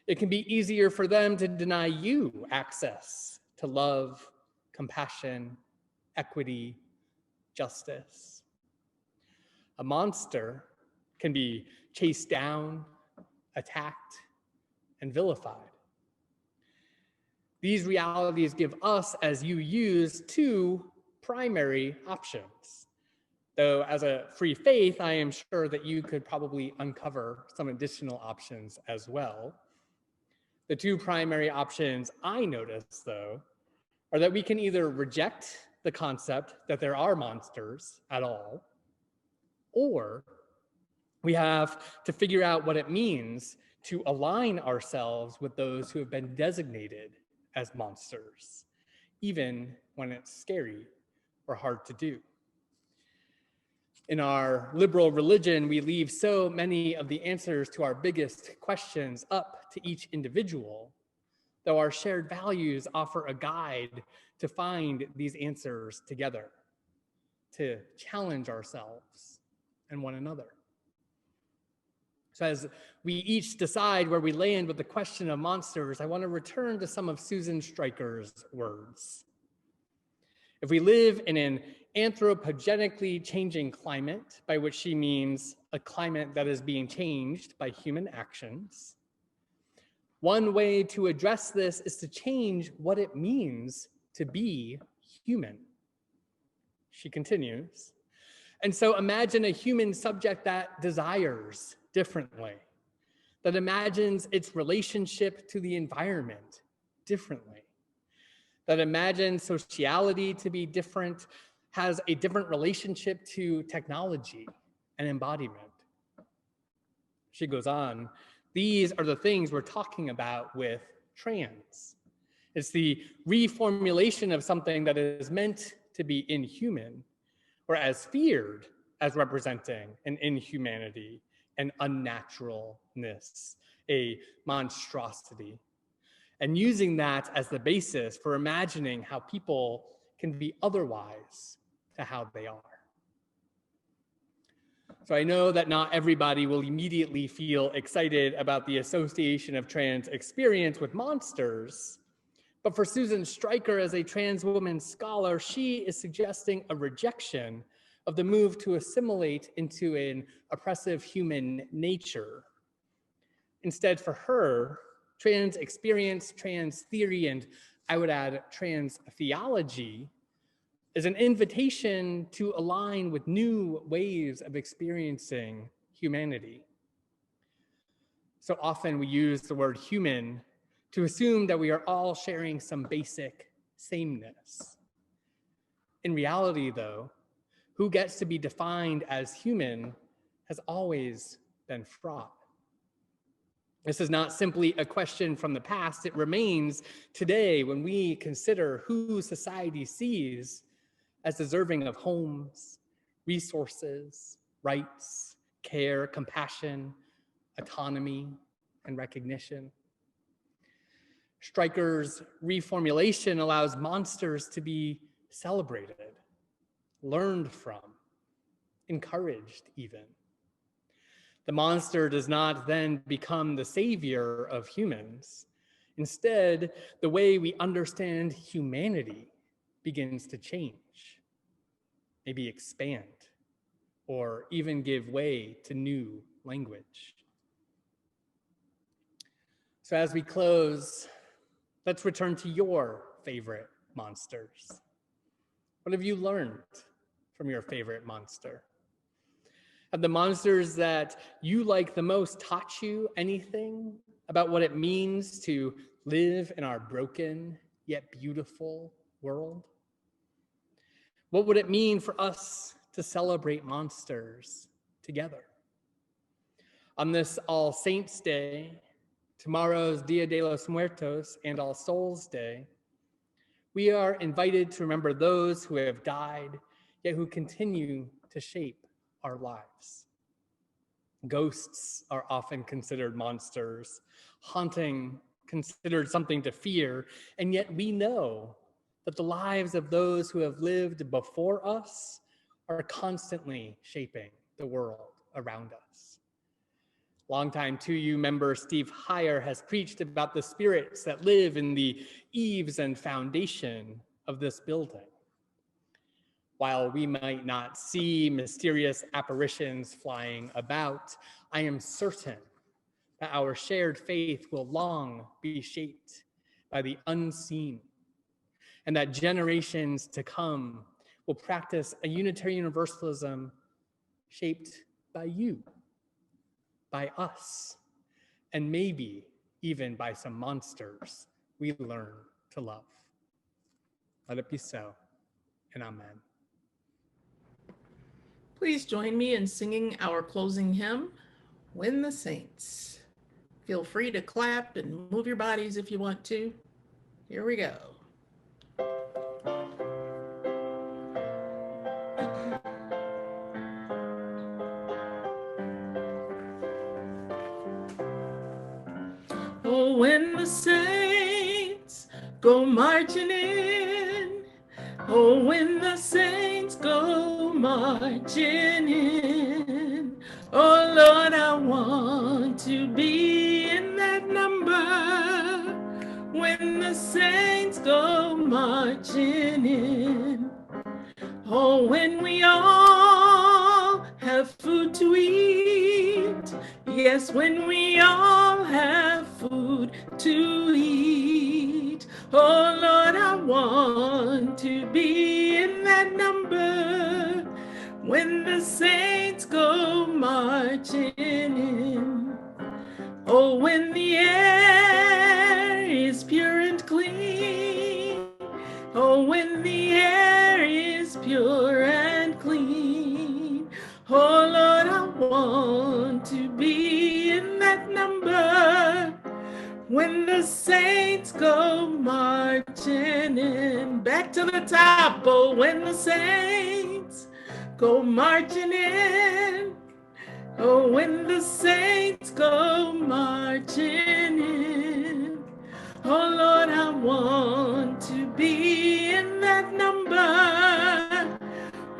It can be easier for them to deny you access to love, compassion, equity, justice. A monster can be chased down, attacked, and vilified. These realities give us, as UUs, two primary options. Though as a free faith, I am sure that you could probably uncover some additional options as well. The two primary options I notice, though, are that we can either reject the concept that there are monsters at all, or we have to figure out what it means to align ourselves with those who have been designated as monsters, even when it's scary or hard to do. In our liberal religion, we leave so many of the answers to our biggest questions up to each individual, though our shared values offer a guide to find these answers together, to challenge ourselves and one another. So as we each decide where we land with the question of monsters, I want to return to some of Susan Stryker's words. If we live in an anthropogenically changing climate, by which she means a climate that is being changed by human actions, one way to address this is to change what it means to be human. She continues, and so imagine a human subject that desires differently, that imagines its relationship to the environment differently, that imagines sociality to be different, has a different relationship to technology and embodiment. She goes on, these are the things we're talking about with trans. It's the reformulation of something that is meant to be inhuman, or as feared as representing an inhumanity, an unnaturalness, a monstrosity, and using that as the basis for imagining how people can be otherwise to how they are. So I know that not everybody will immediately feel excited about the association of trans experience with monsters, but for Susan Stryker, as a trans woman scholar, she is suggesting a rejection of the move to assimilate into an oppressive human nature. Instead, for her, trans experience, trans theory, and I would add trans theology, is an invitation to align with new ways of experiencing humanity. So often we use the word human to assume that we are all sharing some basic sameness. In reality, though, who gets to be defined as human has always been fraught. This is not simply a question from the past. It remains today when we consider who society sees as deserving of homes, resources, rights, care, compassion, autonomy, and recognition. Stryker's reformulation allows monsters to be celebrated, learned from, encouraged even. The monster does not then become the savior of humans. Instead, the way we understand humanity begins to change, maybe expand, or even give way to new language. So as we close, let's return to your favorite monsters. What have you learned from your favorite monster? Have the monsters that you like the most taught you anything about what it means to live in our broken yet beautiful world? What would it mean for us to celebrate monsters together? On this All Saints' Day, tomorrow's Dia de los Muertos, and All Souls' Day, we are invited to remember those who have died, yet who continue to shape our lives. Ghosts are often considered monsters, haunting considered something to fear, and yet we know that the lives of those who have lived before us are constantly shaping the world around us. Longtime 2U member Steve Heyer has preached about the spirits that live in the eaves and foundation of this building. While we might not see mysterious apparitions flying about, I am certain that our shared faith will long be shaped by the unseen, and that generations to come will practice a Unitarian Universalism shaped by you, by us, and maybe even by some monsters we learn to love. Let it be so, and amen. Please join me in singing our closing hymn, When the Saints. Feel free to clap and move your bodies if you want to. Here we go. Oh, when the saints go marching in, oh, when the saints go marching in, oh Lord, I want to be in that number. When the saints go marching in, oh, when we all have food to eat, yes, when we all have food to eat, oh Lord, I want to be in that number. When the saints go marching in, oh, when the air is pure and clean, oh, when the air is pure and clean, oh Lord, I want to be in that number. When the saints go marching in, back to the top, oh, when the saints go marching in, oh, when the saints go marching in, oh Lord, I want to be in that number.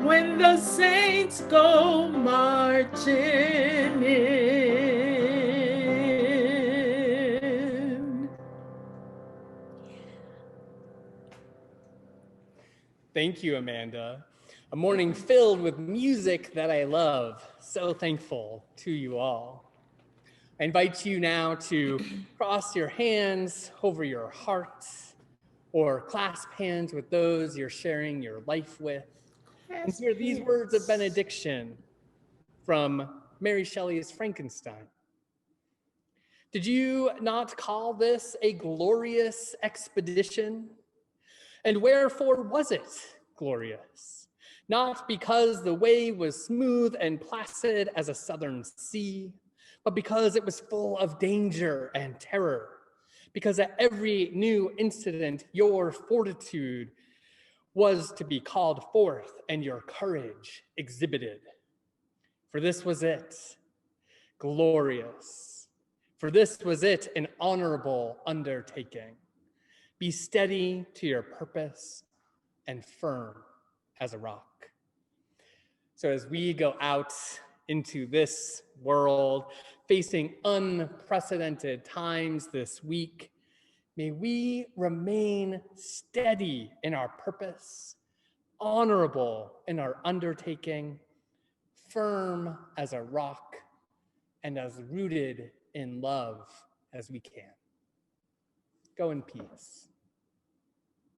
When the saints go marching in. Thank you, Amanda. A morning filled with music that I love. So thankful to you all. I invite you now to cross your hands over your heart or clasp hands with those you're sharing your life with and hear these words of benediction from Mary Shelley's Frankenstein. Did you not call this a glorious expedition? And wherefore was it glorious? Not because the way was smooth and placid as a southern sea, but because it was full of danger and terror. Because at every new incident, your fortitude was to be called forth and your courage exhibited. For this was it, glorious. For this was it, an honorable undertaking. Be steady to your purpose and firm as a rock. So as we go out into this world, facing unprecedented times this week, may we remain steady in our purpose, honorable in our undertaking, firm as a rock, and as rooted in love as we can. Go in peace.